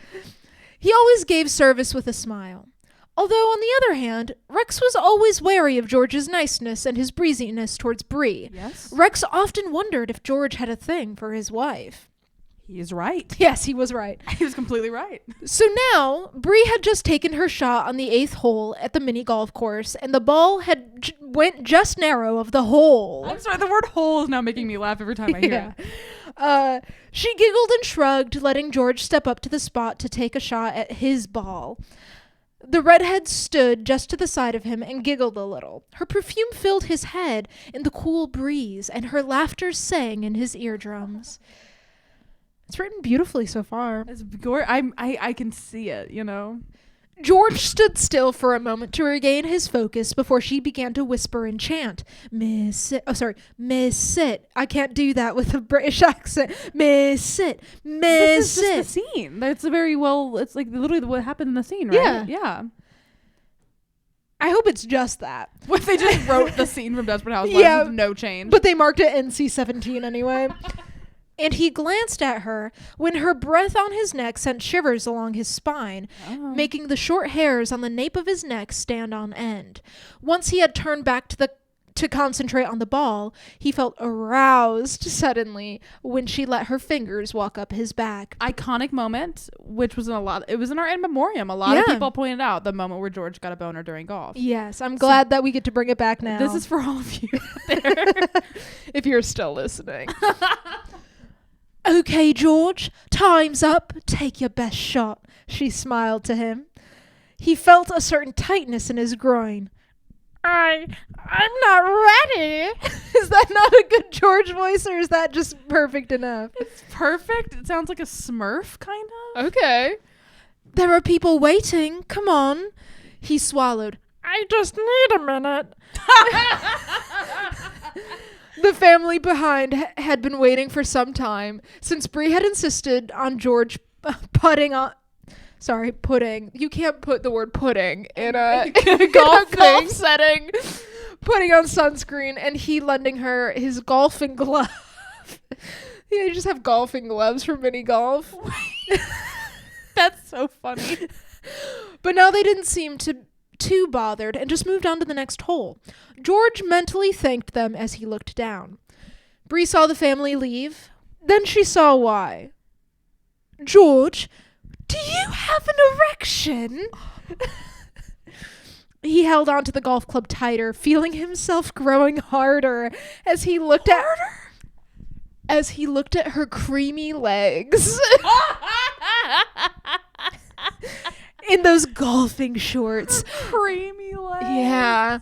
He always gave service with a smile. Although, on the other hand, Rex was always wary of George's niceness and his breeziness towards Brie.
Yes.
Rex often wondered if George had a thing for his wife.
He is right.
Yes, he was right.
He was completely right.
So now, Brie had just taken her shot on the 8th hole at the mini golf course, and the ball had went just narrow of the hole.
I'm sorry, the word hole is now making me laugh every time I hear it.
She giggled and shrugged, letting George step up to the spot to take a shot at his ball. The redhead stood just to the side of him and giggled a little. Her perfume filled his head in the cool breeze, and her laughter sang in his eardrums. It's written beautifully so far.
It's I can see it, you know.
George stood still for a moment to regain his focus before she began to whisper and chant. Miss Sit. I can't do that with a British accent. Miss Sit.
This is just the scene. It's like literally what happened in the scene, right?
Yeah. I hope it's just that.
What, they just wrote the scene from Desperate Housewives with no change?
But they marked it NC-17 anyway. And he glanced at her when her breath on his neck sent shivers along his spine, making the short hairs on the nape of his neck stand on end. Once he had turned back to concentrate on the ball, he felt aroused suddenly when she let her fingers walk up his back.
Iconic moment, which was it was in our in memoriam. A lot of people pointed out the moment where George got a boner during golf.
Yes, I'm glad that we get to bring it back now.
This is for all of you out there.
If you're still listening. Okay, George, time's up. Take your best shot, she smiled to him. He felt a certain tightness in his groin. I'm not ready. Is that not a good George voice, or is that just perfect enough?
It's perfect. It sounds like a Smurf, kind of.
Okay. There are people waiting. Come on. He swallowed. I just need a minute. The family behind had been waiting for some time, since Bree had insisted on George putting. You can't put the word pudding in a golf setting. Putting on sunscreen, and he lending her his golfing glove. Yeah, you just have golfing gloves for mini golf.
That's so funny.
But now they didn't seem too bothered and just moved on to the next hole. George mentally thanked them as he looked down. Bree saw the family leave. Then she saw why. George, do you have an erection? He held onto the golf club tighter, feeling himself growing harder as he looked at her creamy legs. In those golfing shorts.
Creamy legs.
Yeah.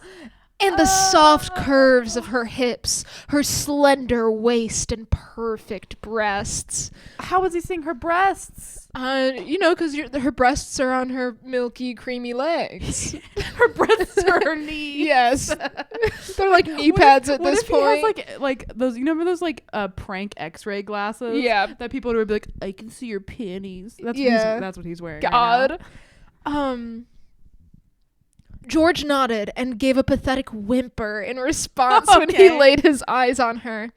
And the soft curves of her hips, her slender waist, and perfect breasts.
How was he seeing her breasts?
Because her breasts are on her milky, creamy legs.
Her breasts are her knees.
Yes. They're like knee pads at this point.
He has like those, remember those prank X-ray glasses?
Yeah.
That people would be like, I can see your panties. That's what he's wearing.
God.
Right now.
George nodded and gave a pathetic whimper in response when he laid his eyes on her.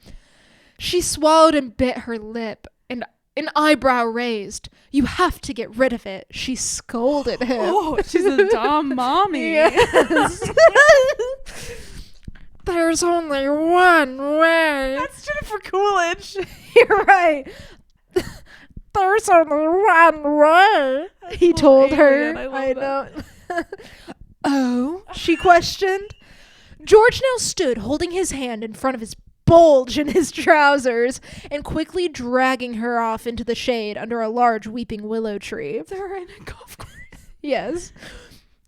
She swallowed and bit her lip, and an eyebrow raised. You have to get rid of it, she scolded him.
Oh, she's a dumb mommy.
Yes. There's only one way.
That's Jennifer Coolidge.
You're right. There's only one way, he told her. I know. Oh, she questioned. George now stood holding his hand in front of his bulge in his trousers and quickly dragging her off into the shade under a large weeping willow tree.
They're in a golf course.
Yes.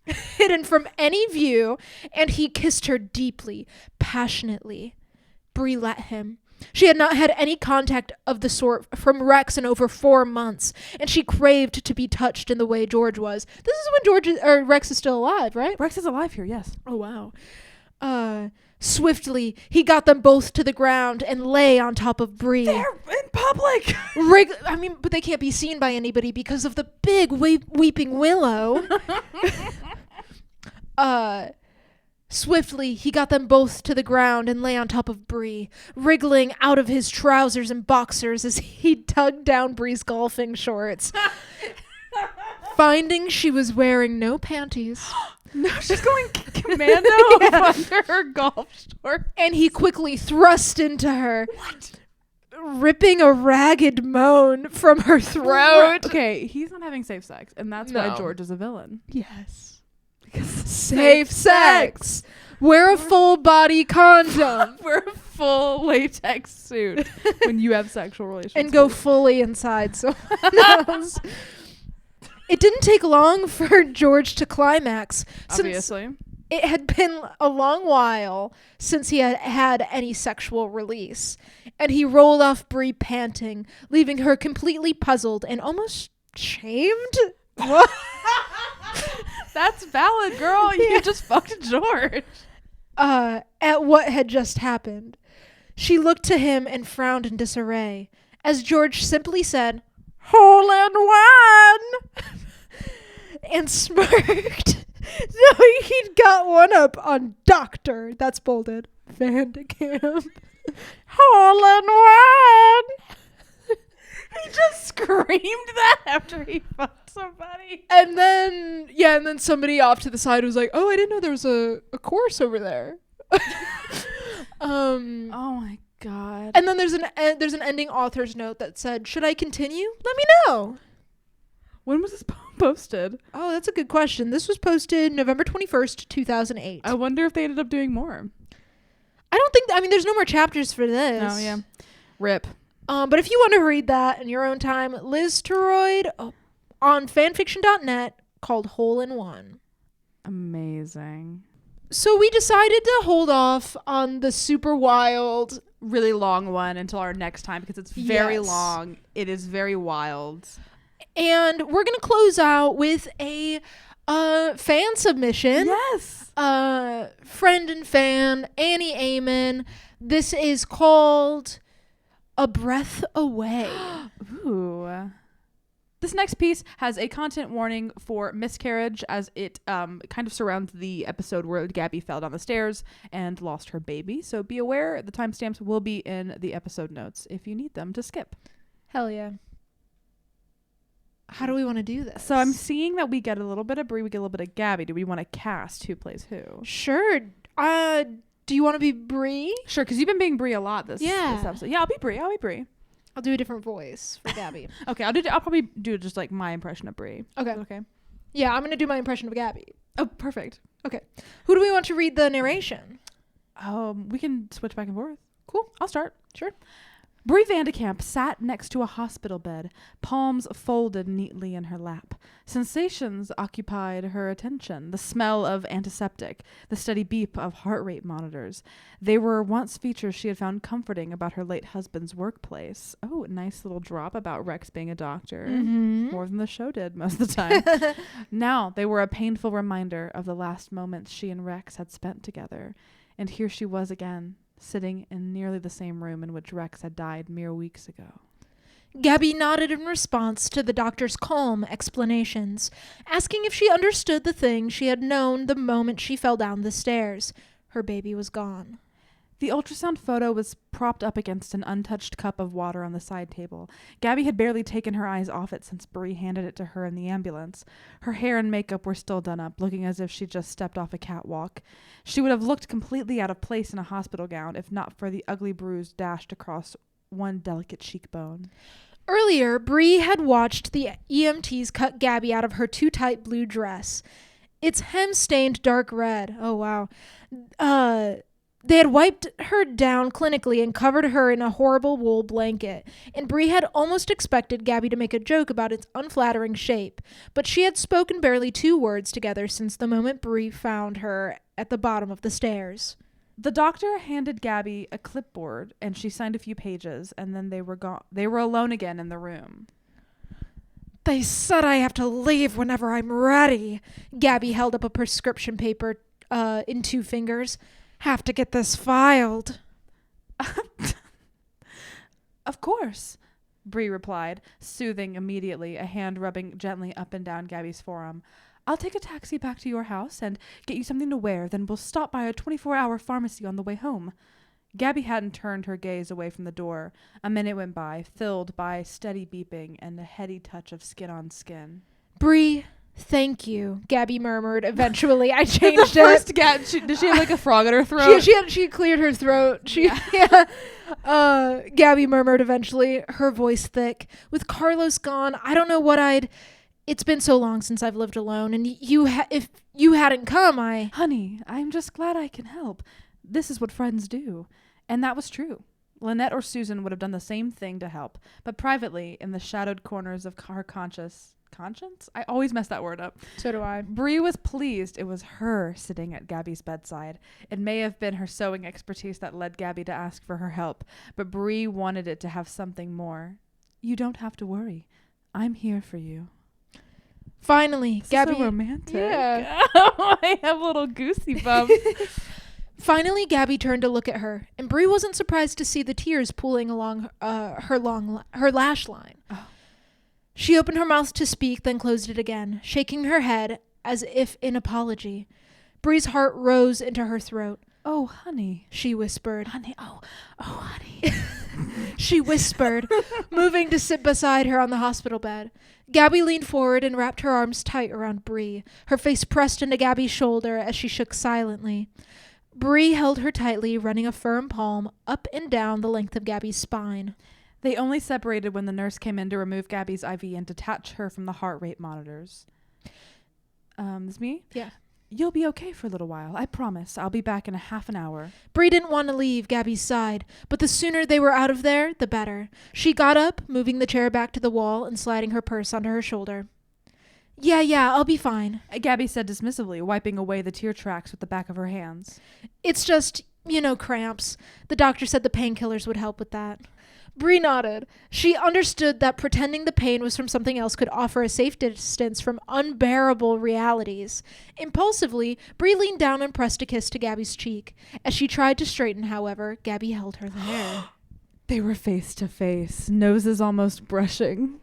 Hidden from any view, and he kissed her deeply, passionately. Bree let him. She had not had any contact of the sort from Rex in over 4 months, and she craved to be touched in the way George was. This is when Rex is still alive, right?
Rex is alive here, yes.
Oh, wow. Swiftly, he got them both to the ground and lay on top of Bree.
They're in public!
But they can't be seen by anybody because of the big weeping willow. Swiftly, he got them both to the ground and lay on top of Bree, wriggling out of his trousers and boxers as he tugged down Bree's golfing shorts. Finding she was wearing no panties.
No, she's going commando under her golf shorts.
And he quickly thrust into her. What? Ripping a ragged moan from her throat.
Okay, he's not having safe sex, and that's why George is a villain.
Yes.
Safe sex.
Wear a full body condom.
Wear a full latex suit when you have sexual relations.
And go fully inside someone else. It didn't take long for George to climax.
Obviously.
It had been a long while since he had had any sexual release. And he rolled off Bree panting, leaving her completely puzzled and almost shamed. What?
That's valid, girl. You just fucked George.
At what had just happened. She looked to him and frowned in disarray, as George simply said, "Hole in one," and smirked So he'd got one up on Dr. That's bolded. Vandekamp. Hole in one.
He just screamed that after he fucked somebody.
And then somebody off to the side was like, "Oh, I didn't know there was a course over there."
Oh my god.
And then there's an ending author's note that said, "Should I continue? Let me know."
When was this posted?
Oh, that's a good question. This was posted November 21st, 2008.
I wonder if they ended up doing more.
I mean, there's no more chapters for this.
Oh, yeah. Rip.
But if you want to read that in your own time, Liz Toroyd on fanfiction.net called Hole in One.
Amazing.
So we decided to hold off on the super wild,
really long one until our next time because it's very long. It is very wild.
And we're going to close out with a fan submission.
Yes.
Friend and fan, Annie Amon. This is called A Breath Away.
Ooh. This next piece has a content warning for miscarriage as it kind of surrounds the episode where Gabby fell down the stairs and lost her baby. So be aware, the timestamps will be in the episode notes if you need them to skip.
Hell yeah. How do we want to do this?
So I'm seeing that we get a little bit of Brie, we get a little bit of Gabby. Do we want to cast who plays who?
Sure. Do you want to be Brie?
Sure, because you've been being Brie a lot this episode. Yeah, I'll be Brie.
I'll do a different voice for Gabby.
Okay, I'll probably do just like my impression of Brie.
Okay. Yeah, I'm going to do my impression of Gabby.
Oh, perfect.
Okay. Who do we want to read the narration?
We can switch back and forth.
Cool.
I'll start.
Sure.
Brie Vandekamp sat next to a hospital bed, palms folded neatly in her lap. Sensations occupied her attention, the smell of antiseptic, the steady beep of heart rate monitors. They were once features she had found comforting about her late husband's workplace. Oh, nice little drop about Rex being a doctor.
Mm-hmm.
More than the show did most of the time. Now they were a painful reminder of the last moments she and Rex had spent together. And here she was again, sitting in nearly the same room in which Rex had died mere weeks ago.
Gabby nodded in response to the doctor's calm explanations, asking if she understood the thing she had known the moment she fell down the stairs. Her baby was gone.
The ultrasound photo was propped up against an untouched cup of water on the side table. Gabby had barely taken her eyes off it since Brie handed it to her in the ambulance. Her hair and makeup were still done up, looking as if she'd just stepped off a catwalk. She would have looked completely out of place in a hospital gown if not for the ugly bruise dashed across one delicate cheekbone.
Earlier, Brie had watched the EMTs cut Gabby out of her too tight blue dress. Its hem stained dark red. Oh, wow. They had wiped her down clinically and covered her in a horrible wool blanket, and Brie had almost expected Gabby to make a joke about its unflattering shape, but she had spoken barely 2 words together since the moment Brie found her at the bottom of the stairs.
The doctor handed Gabby a clipboard, and she signed a few pages, and then they were gone. They were alone again in the room.
They said I have to leave whenever I'm ready. Gabby held up a prescription paper in 2 fingers. Have to get this filed.
Of course, Brie replied, soothing immediately, a hand rubbing gently up and down Gabby's forearm. I'll take a taxi back to your house and get you something to wear, then we'll stop by a 24-hour pharmacy on the way home. Gabby hadn't turned her gaze away from the door. A minute went by, filled by steady beeping and a heady touch of skin on skin.
Brie, thank you, Gabby murmured. Eventually, I changed it.
Did she have like a frog in her throat?
She cleared her throat. Gabby murmured eventually, her voice thick. With Carlos gone, I don't know what I'd... It's been so long since I've lived alone, and if you hadn't come,
Honey, I'm just glad I can help. This is what friends do. And that was true. Lynette or Susan would have done the same thing to help, but privately, in the shadowed corners of her conscience? I always mess that word up.
So do I.
Brie was pleased it was her sitting at Gabby's bedside. It may have been her sewing expertise that led Gabby to ask for her help, but Brie wanted it to have something more. You don't have to worry. I'm here for you.
Finally, Gabby...
So romantic.
Yeah.
I have little goosey bumps.
Finally, Gabby turned to look at her, and Brie wasn't surprised to see the tears pooling along her lash line.
Oh.
She opened her mouth to speak, then closed it again, shaking her head as if in apology. Bree's heart rose into her throat.
Oh, honey.
She whispered.
Honey, oh, honey.
She whispered, moving to sit beside her on the hospital bed. Gabby leaned forward and wrapped her arms tight around Bree, her face pressed into Gabby's shoulder as she shook silently. Bree held her tightly, running a firm palm up and down the length of Gabby's spine.
They only separated when the nurse came in to remove Gabby's IV and detach her from the heart rate monitors. This me?
Yeah.
You'll be okay for a little while. I promise. I'll be back in a half an hour.
Bree didn't want to leave Gabby's side, but the sooner they were out of there, the better. She got up, moving the chair back to the wall and sliding her purse onto her shoulder. Yeah, I'll be fine.
Gabby said dismissively, wiping away the tear tracks with the back of her hands.
It's just, cramps. The doctor said the painkillers would help with that. Bree nodded. She understood that pretending the pain was from something else could offer a safe distance from unbearable realities. Impulsively, Bree leaned down and pressed a kiss to Gabby's cheek. As she tried to straighten, however, Gabby held her there.
They were face to face, noses almost brushing.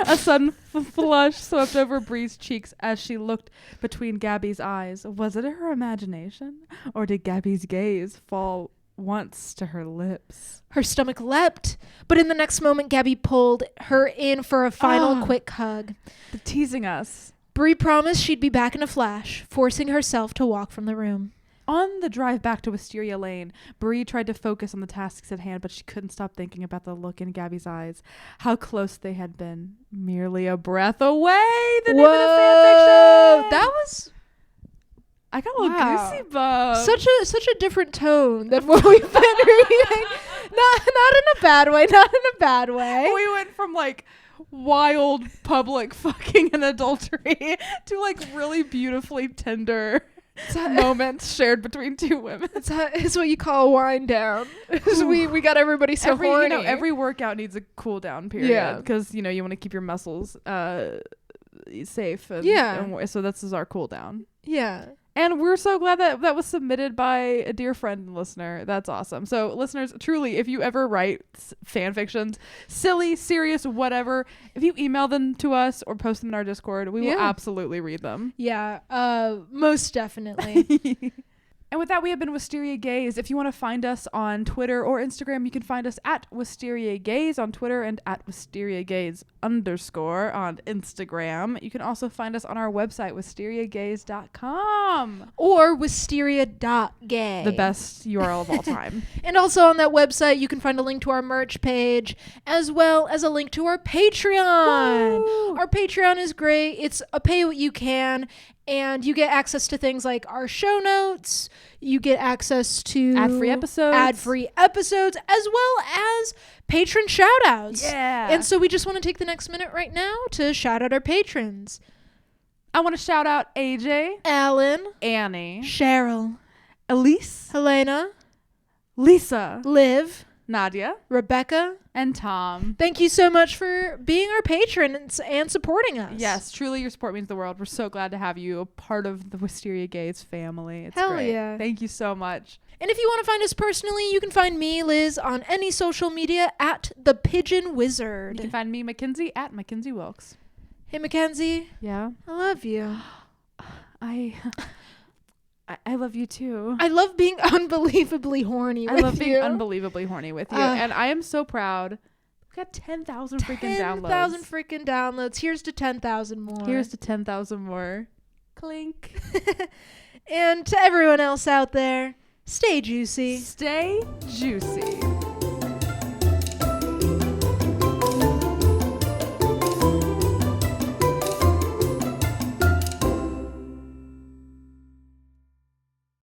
A sudden flush swept over Bree's cheeks as she looked between Gabby's eyes. Was it her imagination, or did Gabby's gaze fall once to her lips?
Her stomach leapt, but in the next moment, Gabby pulled her in for a final quick hug.
The teasing us.
Bree promised she'd be back in a flash, forcing herself to walk from the room.
On the drive back to Wisteria Lane, Bree tried to focus on the tasks at hand, but she couldn't stop thinking about the look in Gabby's eyes. How close they had been. Merely a breath away. The name of the fanfiction.
That was...
I got a little goosey bumps.
Such a different tone than what we've been reading. Not in a bad way. Not in a bad way.
We went from like wild public fucking and adultery to like really beautifully tender moments shared between two women.
It's what you call a wind down. we got everybody so horny.
Every workout needs a cool down period.
Yeah.
Because you want to keep your muscles safe. And so this is our cool down.
Yeah.
And we're so glad that that was submitted by a dear friend and listener. That's awesome. So listeners, truly, if you ever write fan fictions, silly, serious, whatever, if you email them to us or post them in our Discord, we will absolutely read them.
Yeah, most definitely.
And with that, we have been Wisteria Gaze. If you want to find us on Twitter or Instagram, you can find us at Wisteria Gaze on Twitter and at Wisteria Gaze _ on Instagram. You can also find us on our website, wisteriagaze.com.
Or wisteria.gay.
The best URL of all time.
And also on that website, you can find a link to our merch page, as well as a link to our Patreon.
Woo! Our
Patreon is great. It's a pay what you can. And you get access to things like our show notes. You get access to
ad-free episodes,
as well as patron shout-outs.
Yeah.
And so we just want to take the next minute right now to shout out our patrons.
I want to shout out AJ,
Alan,
Annie,
Cheryl,
Elise,
Helena,
Lisa,
Liv,
Nadia,
Rebecca,
and Tom.
Thank you so much for being our patrons and supporting us.
Yes, truly your support means the world. We're so glad to have you a part of the Wisteria Gaze family. It's
Hell
great.
yeah.
Thank you so much.
And if you want to find us personally, you can find me, Liz, on any social media at The Pigeon Wizard.
You can find me, McKenzie, at McKenzie Wilkes.
Hey, McKenzie.
Yeah?
I love you.
I love you too.
I love being unbelievably horny with you.
I love being unbelievably horny with you. And I am so proud. We've got 10,000 freaking downloads.
10,000 freaking downloads. Here's to 10,000 more.
Here's to 10,000 more. Clink.
And to everyone else out there, stay juicy.
Stay juicy.